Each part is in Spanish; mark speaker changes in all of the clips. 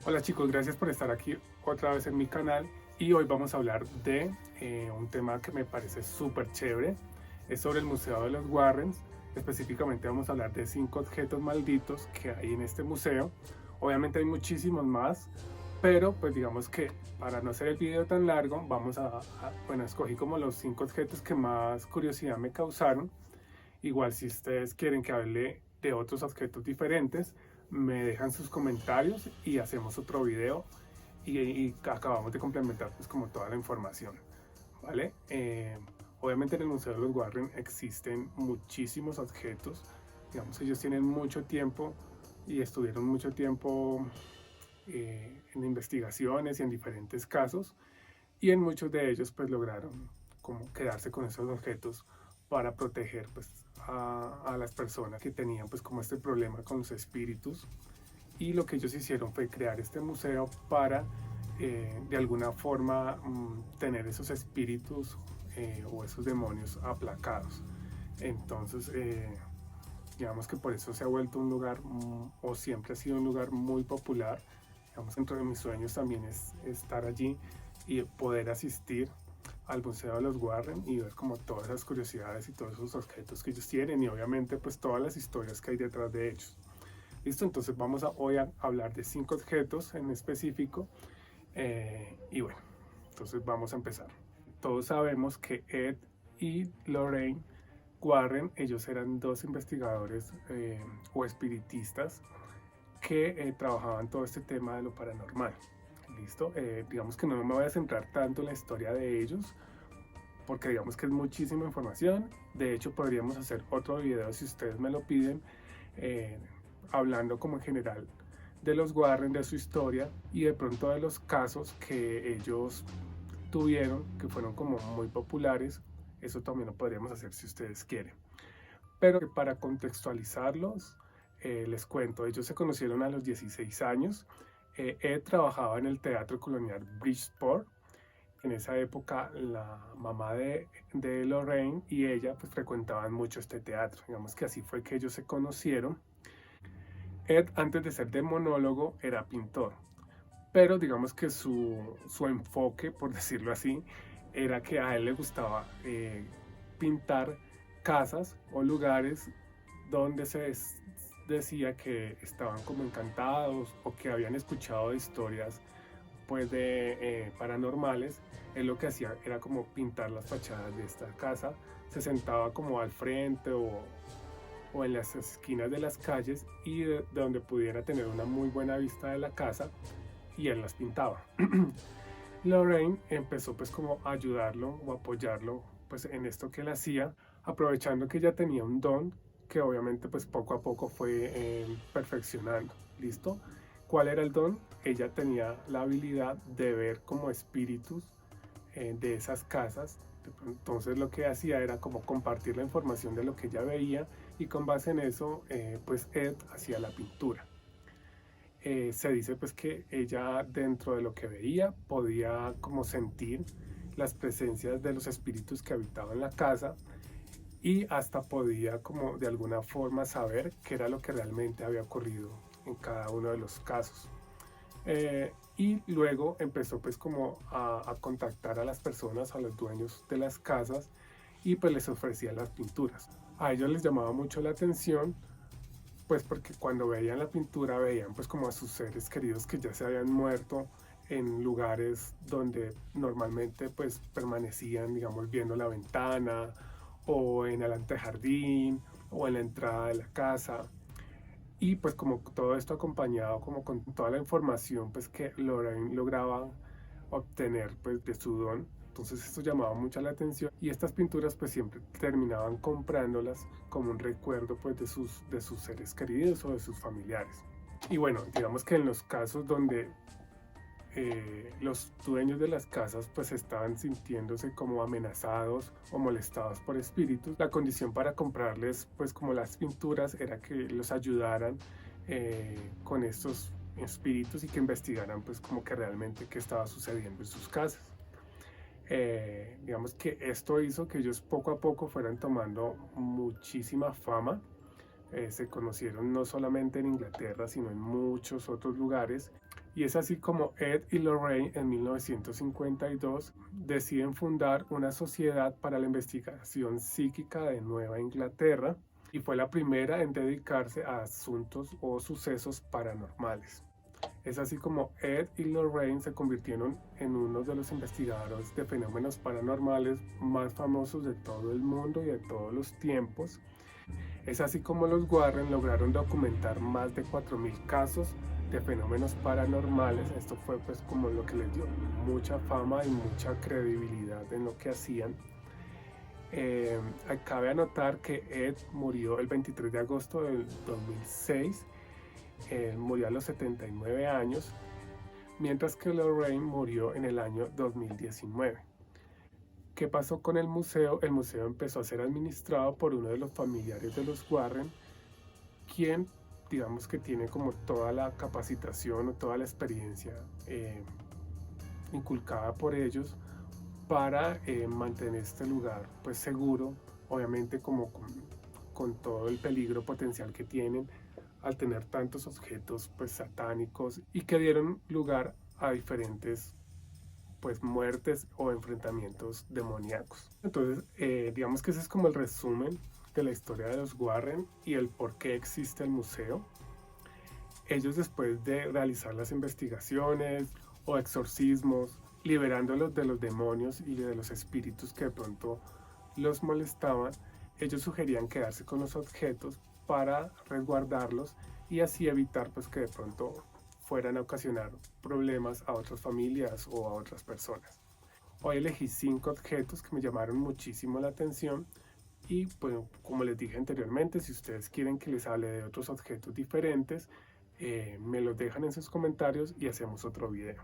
Speaker 1: Hola chicos, gracias por estar aquí otra vez en mi canal y hoy vamos a hablar de un tema que me parece súper chévere. Es sobre el Museo de los Warrens. Específicamente vamos a hablar de 5 objetos malditos que hay en este museo. Obviamente hay muchísimos más, pero pues digamos que para no hacer el video tan largo, bueno, escogí como los 5 objetos que más curiosidad me causaron. Igual si ustedes quieren que hable de otros objetos diferentes, me dejan sus comentarios y hacemos otro video y acabamos de complementar pues como toda la información, ¿vale? Obviamente en el Museo de los Warren existen muchísimos objetos, digamos ellos tienen mucho tiempo y estuvieron mucho tiempo en investigaciones y en diferentes casos y en muchos de ellos pues lograron como quedarse con esos objetos para proteger pues a las personas que tenían pues como este problema con los espíritus, y lo que ellos hicieron fue crear este museo para de alguna forma tener esos espíritus o esos demonios aplacados. Entonces digamos que por eso se ha vuelto un lugar o siempre ha sido un lugar muy popular. Digamos, dentro de mis sueños también es estar allí y poder asistir al Museo de los Warren y ver como todas las curiosidades y todos esos objetos que ellos tienen y obviamente pues todas las historias que hay detrás de ellos. Listo, entonces hoy a hablar de 5 objetos en específico y bueno, entonces vamos a empezar. Todos sabemos que Ed y Lorraine Warren, ellos eran dos investigadores o espiritistas que trabajaban todo este tema de lo paranormal. Listo, digamos que no me voy a centrar tanto en la historia de ellos, porque digamos que es muchísima información. De hecho, podríamos hacer otro video si ustedes me lo piden, eh, hablando como en general de los Warren, de su historia y de pronto de los casos que ellos tuvieron, que fueron como muy populares. Eso también lo podríamos hacer si ustedes quieren. Pero para contextualizarlos, les cuento, ellos se conocieron a los 16 años. Ed trabajaba en el Teatro Colonial Bridgeport. En esa época la mamá de Lorraine y ella pues frecuentaban mucho este teatro. Digamos que así fue que ellos se conocieron. Ed, antes de ser demonólogo, era pintor, pero digamos que su enfoque, por decirlo así, era que a él le gustaba pintar casas o lugares donde decía que estaban como encantados o que habían escuchado historias pues de paranormales. Él lo que hacía era como pintar las fachadas de esta casa, se sentaba como al frente o en las esquinas de las calles y de donde pudiera tener una muy buena vista de la casa, y él las pintaba. Lorraine empezó pues como a ayudarlo o apoyarlo pues en esto que él hacía, aprovechando que ella tenía un don que obviamente pues poco a poco fue perfeccionando. ¿Listo? ¿Cuál era el don? Ella tenía la habilidad de ver como espíritus de esas casas. Entonces lo que hacía era como compartir la información de lo que ella veía y con base en eso pues Ed hacía la pintura. Se dice pues que ella dentro de lo que veía podía como sentir las presencias de los espíritus que habitaban la casa y hasta podía como de alguna forma saber qué era lo que realmente había ocurrido en cada uno de los casos. Y luego empezó pues como a contactar a las personas, a los dueños de las casas, y pues les ofrecía las pinturas. A ellos les llamaba mucho la atención pues porque cuando veían la pintura veían pues como a sus seres queridos que ya se habían muerto en lugares donde normalmente pues permanecían, digamos, viendo la ventana o en el antejardín o en la entrada de la casa. Y pues como todo esto acompañado como con toda la información pues que Lorraine lograba obtener pues de su don, entonces esto llamaba mucho la atención y estas pinturas pues siempre terminaban comprándolas como un recuerdo pues de sus seres queridos o de sus familiares. Y bueno, digamos que en los casos donde los dueños de las casas pues estaban sintiéndose como amenazados o molestados por espíritus, la condición para comprarles pues como las pinturas era que los ayudaran con estos espíritus y que investigaran pues como que realmente qué estaba sucediendo en sus casas. Digamos que esto hizo que ellos poco a poco fueran tomando muchísima fama. Se conocieron no solamente en Inglaterra, sino en muchos otros lugares. Y es así como Ed y Lorraine en 1952 deciden fundar una sociedad para la investigación psíquica de Nueva Inglaterra y fue la primera en dedicarse a asuntos o sucesos paranormales. Es así como Ed y Lorraine se convirtieron en uno de los investigadores de fenómenos paranormales más famosos de todo el mundo y de todos los tiempos. Es así como los Warren lograron documentar más de 4.000 casos de fenómenos paranormales. Esto fue pues como lo que les dio mucha fama y mucha credibilidad en lo que hacían. Cabe anotar que Ed murió el 23 de agosto del 2006. Murió a los 79 años, mientras que Lorraine murió en el año 2019. ¿Qué pasó con el museo? El museo empezó a ser administrado por uno de los familiares de los Warren, quien digamos que tiene como toda la capacitación o toda la experiencia inculcada por ellos para mantener este lugar pues seguro, obviamente como con todo el peligro potencial que tienen al tener tantos objetos pues satánicos y que dieron lugar a diferentes pues muertes o enfrentamientos demoníacos. Entonces digamos que ese es como el resumen de la historia de los Warren y el por qué existe el museo. Ellos, después de realizar las investigaciones o exorcismos, liberándolos de los demonios y de los espíritus que de pronto los molestaban, ellos sugerían quedarse con los objetos para resguardarlos y así evitar pues que de pronto fueran a ocasionar problemas a otras familias o a otras personas. Hoy elegí 5 objetos que me llamaron muchísimo la atención y bueno, como les dije anteriormente, si ustedes quieren que les hable de otros objetos diferentes, me los dejan en sus comentarios y hacemos otro video.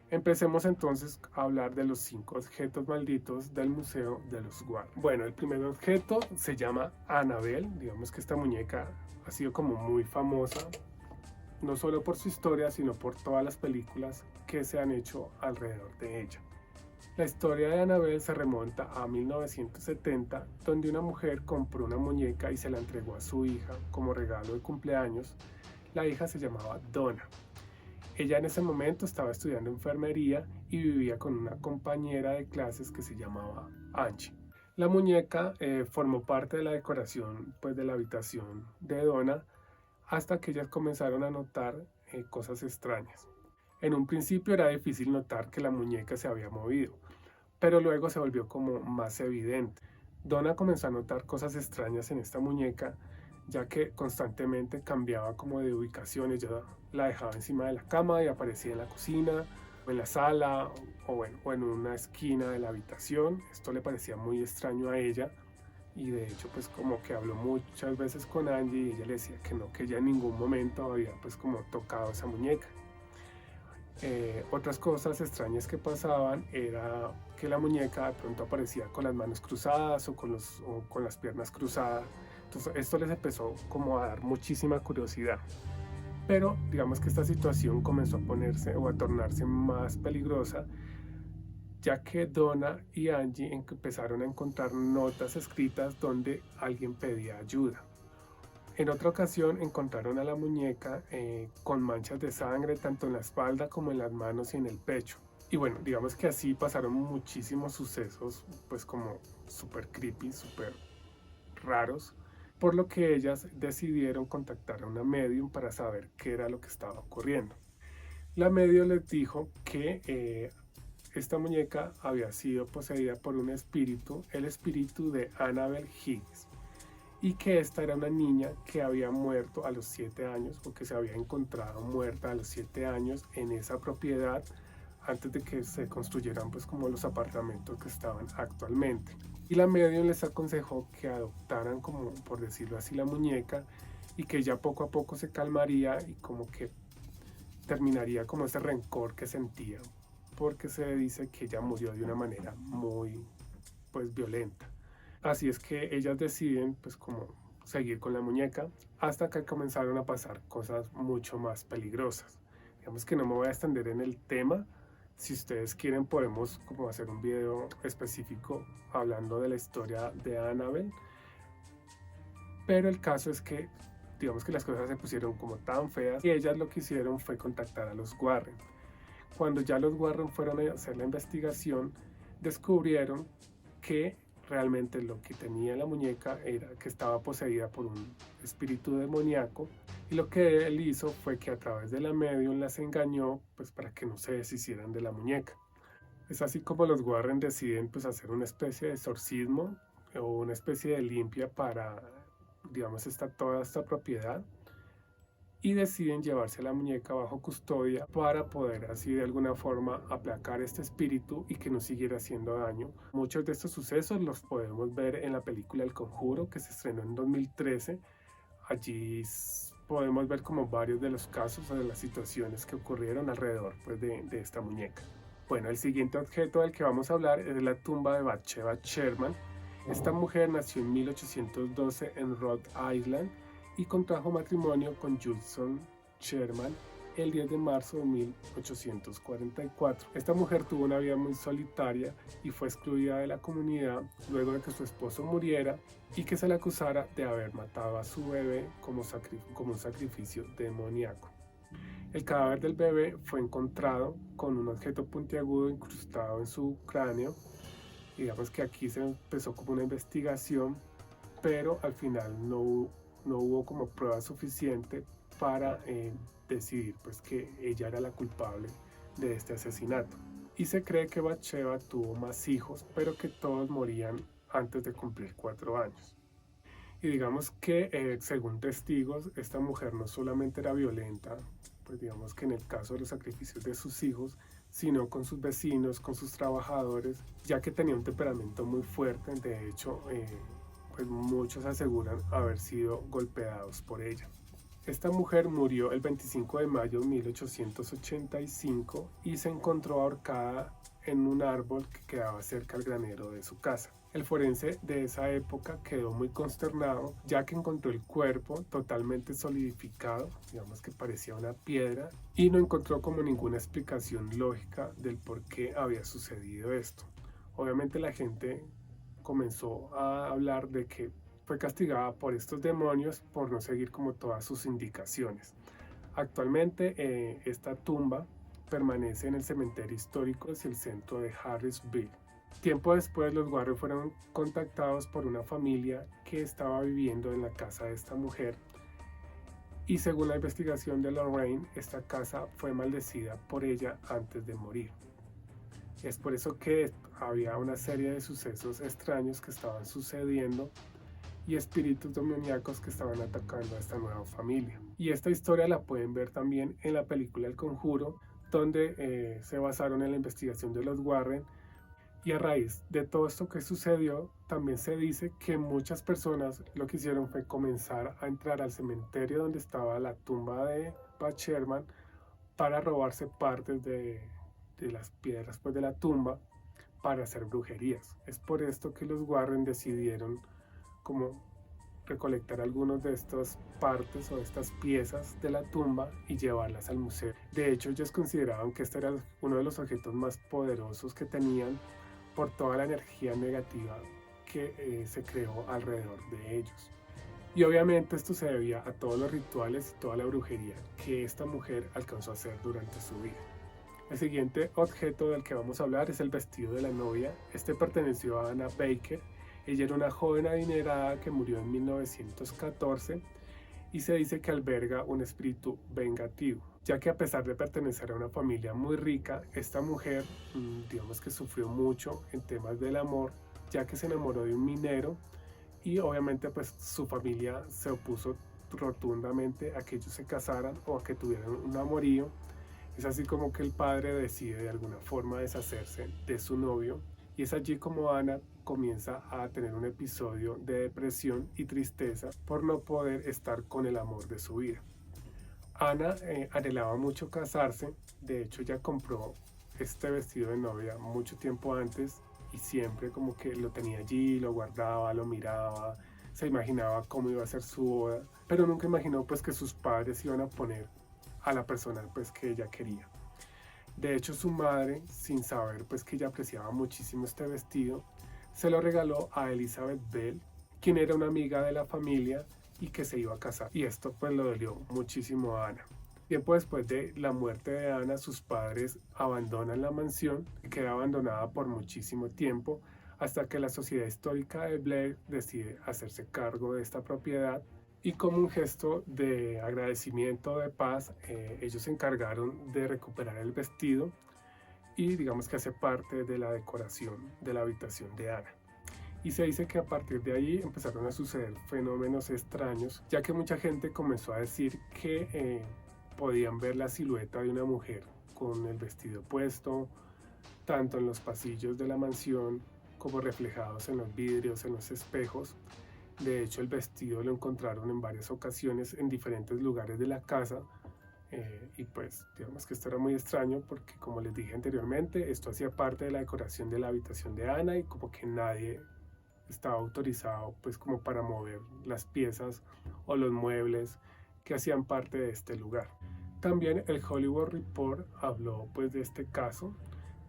Speaker 1: Empecemos entonces a hablar de los 5 objetos malditos del Museo de los Warren. Bueno, el primer objeto se llama Annabelle. Digamos que esta muñeca ha sido como muy famosa, no solo por su historia, sino por todas las películas que se han hecho alrededor de ella. La historia de Annabelle se remonta a 1970, donde una mujer compró una muñeca y se la entregó a su hija como regalo de cumpleaños. La hija se llamaba Donna. Ella en ese momento estaba estudiando enfermería y vivía con una compañera de clases que se llamaba Angie. La muñeca formó parte de la decoración pues, de la habitación de Donna hasta que ellas comenzaron a notar cosas extrañas. En un principio era difícil notar que la muñeca se había movido, pero luego se volvió como más evidente. Donna comenzó a notar cosas extrañas en esta muñeca, ya que constantemente cambiaba como de ubicación. Ella la dejaba encima de la cama y aparecía en la cocina, o en la sala, o en una esquina de la habitación. Esto le parecía muy extraño a ella, y de hecho pues como que habló muchas veces con Angie y ella le decía que no, que ella en ningún momento había pues como tocado esa muñeca. Otras cosas extrañas que pasaban era que la muñeca de pronto aparecía con las manos cruzadas o con las piernas cruzadas. Entonces esto les empezó como a dar muchísima curiosidad. Pero digamos que esta situación comenzó a ponerse o a tornarse más peligrosa, ya que Donna y Angie empezaron a encontrar notas escritas donde alguien pedía ayuda. En otra ocasión encontraron a la muñeca con manchas de sangre tanto en la espalda como en las manos y en el pecho. Y bueno, digamos que así pasaron muchísimos sucesos pues como súper creepy, súper raros, por lo que ellas decidieron contactar a una medium para saber qué era lo que estaba ocurriendo. La medium les dijo que esta muñeca había sido poseída por un espíritu, el espíritu de Annabelle Higgs, y que esta era una niña que había muerto a los 7 años o que se había encontrado muerta a los 7 años en esa propiedad antes de que se construyeran pues como los apartamentos que estaban actualmente. Y la medium les aconsejó que adoptaran, como por decirlo así, la muñeca y que ya poco a poco se calmaría y como que terminaría como ese rencor que sentía, porque se dice que ella murió de una manera muy pues violenta. Así es que ellas deciden pues como seguir con la muñeca hasta que comenzaron a pasar cosas mucho más peligrosas. Digamos que no me voy a extender en el tema. Si ustedes quieren podemos como hacer un video específico hablando de la historia de Annabelle. Pero el caso es que digamos que las cosas se pusieron como tan feas y ellas lo que hicieron fue contactar a los Warren. Cuando ya los Warren fueron a hacer la investigación, descubrieron que realmente lo que tenía la muñeca era que estaba poseída por un espíritu demoníaco, y lo que él hizo fue que a través de la medium las engañó pues para que no se deshicieran de la muñeca. Es así como los Warren deciden pues hacer una especie de exorcismo o una especie de limpia para, digamos, toda esta propiedad, y deciden llevarse a la muñeca bajo custodia para poder así de alguna forma aplacar este espíritu y que no siguiera haciendo daño. Muchos de estos sucesos los podemos ver en la película El Conjuro, que se estrenó en 2013. Allí podemos ver como varios de los casos o de las situaciones que ocurrieron alrededor pues, de esta muñeca. Bueno, el siguiente objeto del que vamos a hablar es la tumba de Bathsheba Sherman. Esta mujer nació en 1812 en Rhode Island y contrajo matrimonio con Judson Sherman el 10 de marzo de 1844. Esta mujer tuvo una vida muy solitaria y fue excluida de la comunidad luego de que su esposo muriera y que se le acusara de haber matado a su bebé como un sacrificio demoníaco. El cadáver del bebé fue encontrado con un objeto puntiagudo incrustado en su cráneo. Digamos que aquí se empezó como una investigación, pero al final no hubo como prueba suficiente para decidir pues, que ella era la culpable de este asesinato. Y se cree que Bathsheba tuvo más hijos, pero que todos morían antes de cumplir 4 años. Y digamos que según testigos, esta mujer no solamente era violenta, pues digamos que en el caso de los sacrificios de sus hijos, sino con sus vecinos, con sus trabajadores, ya que tenía un temperamento muy fuerte. De hecho, pues muchos aseguran haber sido golpeados por ella. Esta mujer murió el 25 de mayo de 1885 y se encontró ahorcada en un árbol que quedaba cerca al granero de su casa. El forense de esa época quedó muy consternado, ya que encontró el cuerpo totalmente solidificado, digamos que parecía una piedra, y no encontró como ninguna explicación lógica del por qué había sucedido esto. Obviamente la gente comenzó a hablar de que fue castigada por estos demonios por no seguir como todas sus indicaciones. Actualmente esta tumba permanece en el cementerio histórico del centro de Harrisville. Tiempo después, los Warren fueron contactados por una familia que estaba viviendo en la casa de esta mujer, y según la investigación de Lorraine, esta casa fue maldecida por ella antes de morir. Es por eso que había una serie de sucesos extraños que estaban sucediendo y espíritus demoníacos que estaban atacando a esta nueva familia. Y esta historia la pueden ver también en la película El Conjuro, donde se basaron en la investigación de los Warren. Y a raíz de todo esto que sucedió, también se dice que muchas personas lo que hicieron fue comenzar a entrar al cementerio donde estaba la tumba de Bathsheba para robarse partes de las piedras pues, de la tumba para hacer brujerías. Es por esto que los Warren decidieron como recolectar algunas de estas partes o estas piezas de la tumba y llevarlas al museo. De hecho, ellos consideraban que este era uno de los objetos más poderosos que tenían por toda la energía negativa que se creó alrededor de ellos. Y obviamente esto se debía a todos los rituales y toda la brujería que esta mujer alcanzó a hacer durante su vida. El siguiente objeto del que vamos a hablar es el vestido de la novia. Este perteneció a Anna Baker. Ella era una joven adinerada que murió en 1914 y se dice que alberga un espíritu vengativo, ya que a pesar de pertenecer a una familia muy rica, esta mujer digamos que sufrió mucho en temas del amor, ya que se enamoró de un minero y obviamente pues su familia se opuso rotundamente a que ellos se casaran o a que tuvieran un amorío. Es así como que el padre decide de alguna forma deshacerse de su novio, y es allí como Ana comienza a tener un episodio de depresión y tristeza por no poder estar con el amor de su vida. Ana anhelaba mucho casarse. De hecho, ya compró este vestido de novia mucho tiempo antes y siempre como que lo tenía allí, lo guardaba, lo miraba, se imaginaba cómo iba a ser su boda, pero nunca imaginó pues que sus padres iban a poner a la persona pues que ella quería. De hecho, su madre, sin saber pues que ella apreciaba muchísimo este vestido, se lo regaló a Elizabeth Bell, quien era una amiga de la familia y que se iba a casar. Y esto pues lo dolió muchísimo a Ana. Tiempo después de la muerte de Ana, sus padres abandonan la mansión, que queda abandonada por muchísimo tiempo, hasta que la Sociedad Histórica de Blair decide hacerse cargo de esta propiedad y como un gesto de agradecimiento, de paz, ellos se encargaron de recuperar el vestido y digamos que hace parte de la decoración de la habitación de Ana. Y se dice que a partir de ahí empezaron a suceder fenómenos extraños, ya que mucha gente comenzó a decir que podían ver la silueta de una mujer con el vestido puesto, tanto en los pasillos de la mansión como reflejados en los vidrios, en los espejos. De hecho, el vestido lo encontraron en varias ocasiones en diferentes lugares de la casa. Y pues digamos que esto era muy extraño porque, como les dije anteriormente, esto hacía parte de la decoración de la habitación de Ana y como que nadie estaba autorizado pues como para mover las piezas o los muebles que hacían parte de este lugar. También el Hollywood Report habló pues de este caso.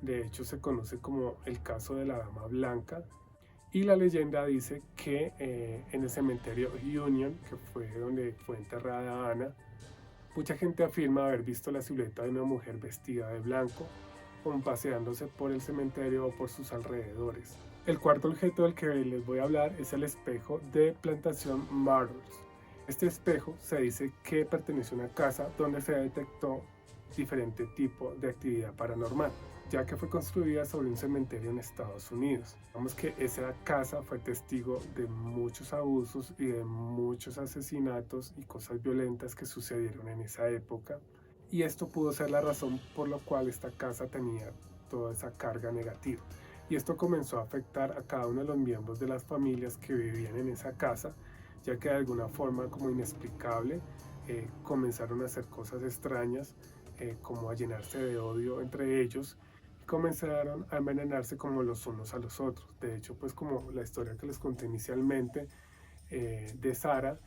Speaker 1: De hecho, se conoce como el caso de la Dama Blanca. Y la leyenda dice que en el cementerio Union, que fue donde fue enterrada Ana, mucha gente afirma haber visto la silueta de una mujer vestida de blanco, como paseándose por el cementerio o por sus alrededores. El cuarto objeto del que les voy a hablar es el espejo de Plantación Martyrs. Este espejo se dice que pertenece a una casa donde se detectó diferente tipo de actividad paranormal, ya que fue construida sobre un cementerio en Estados Unidos. Digamos que esa casa fue testigo de muchos abusos y de muchos asesinatos y cosas violentas que sucedieron en esa época, y esto pudo ser la razón por la cual esta casa tenía toda esa carga negativa. Y esto comenzó a afectar a cada uno de los miembros de las familias que vivían en esa casa, ya que de alguna forma como inexplicable comenzaron a hacer cosas extrañas, como a llenarse de odio entre ellos, y comenzaron a envenenarse como los unos a los otros. De hecho, pues como la historia que les conté inicialmente de Sara,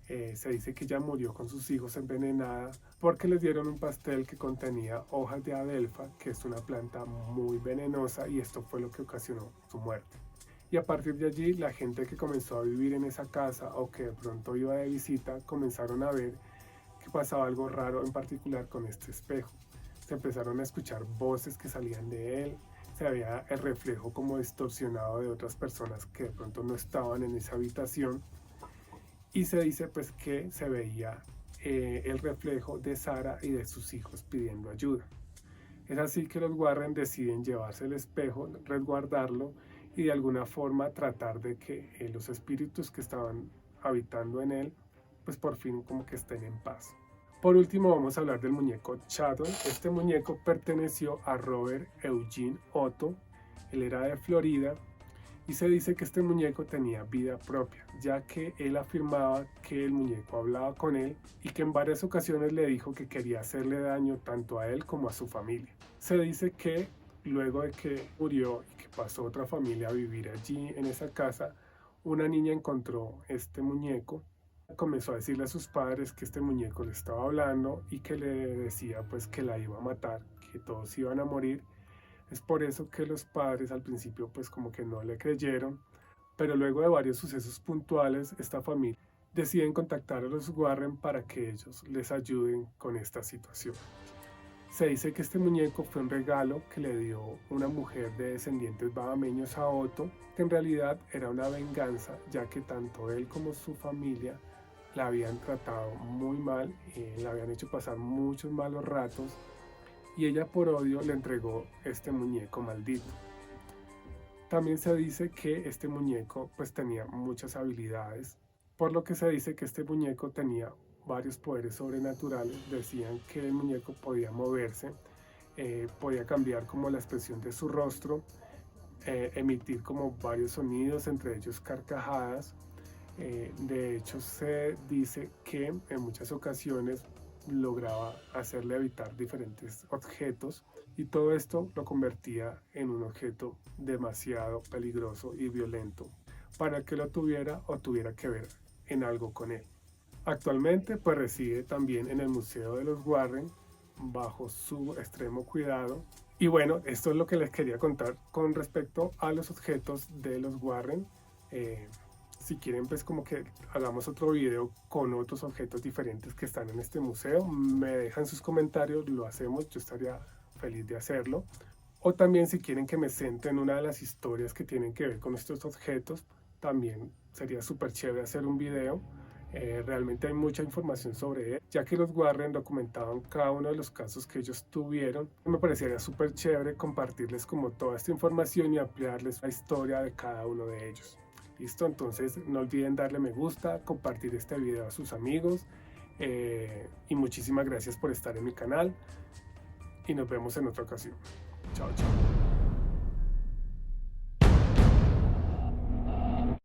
Speaker 1: se dice que ella murió con sus hijos envenenada porque les dieron un pastel que contenía hojas de adelfa, que es una planta muy venenosa, y esto fue lo que ocasionó su muerte. Y a partir de allí, la gente que comenzó a vivir en esa casa o que de pronto iba de visita comenzaron a ver que pasaba algo raro, en particular con este espejo. Se empezaron a escuchar voces que salían de él, se veía el reflejo como distorsionado de otras personas que de pronto no estaban en esa habitación, y se dice pues que se veía el reflejo de Sara y de sus hijos pidiendo ayuda. Es así que los Warren deciden llevarse el espejo, resguardarlo y de alguna forma tratar de que los espíritus que estaban habitando en él pues por fin como que estén en paz. Por último vamos a hablar del muñeco Chatton. Este muñeco perteneció a Robert Eugene Otto. Él era de Florida y se dice que este muñeco tenía vida propia, ya que él afirmaba que el muñeco hablaba con él y que en varias ocasiones le dijo que quería hacerle daño tanto a él como a su familia. Se dice que luego de que murió y que pasó otra familia a vivir allí en esa casa, una niña encontró este muñeco, comenzó a decirle a sus padres que este muñeco le estaba hablando y que le decía pues que la iba a matar, que todos iban a morir. Es por eso que los padres al principio pues como que no le creyeron, pero luego de varios sucesos puntuales, esta familia deciden contactar a los Warren para que ellos les ayuden con esta situación. Se dice que este muñeco fue un regalo que le dio una mujer de descendientes bahameños a Otto, que en realidad era una venganza, ya que tanto él como su familia la habían tratado muy mal, la habían hecho pasar muchos malos ratos, y ella por odio le entregó este muñeco maldito. También se dice que este muñeco pues tenía muchas habilidades, por lo que se dice que este muñeco tenía varios poderes sobrenaturales. Decían que el muñeco podía moverse, podía cambiar como la expresión de su rostro, emitir como varios sonidos, entre ellos carcajadas. De hecho se dice que en muchas ocasiones lograba hacerle evitar diferentes objetos, y todo esto lo convertía en un objeto demasiado peligroso y violento para el que lo tuviera o tuviera que ver en algo con él. Actualmente pues reside también en el Museo de los Warren bajo su extremo cuidado. Y bueno, esto es lo que les quería contar con respecto a los objetos de los Warren. Si quieren pues como que hagamos otro video con otros objetos diferentes que están en este museo, me dejan sus comentarios, lo hacemos, yo estaría feliz de hacerlo. O también si quieren que me centre en una de las historias que tienen que ver con estos objetos, también sería súper chévere hacer un video. Realmente hay mucha información sobre él, ya que los Warren documentaban cada uno de los casos que ellos tuvieron. Me parecería súper chévere compartirles como toda esta información y ampliarles la historia de cada uno de ellos. Listo, entonces no olviden darle me gusta, compartir este video a sus amigos y muchísimas gracias por estar en mi canal y nos vemos en otra ocasión. Chao, chao.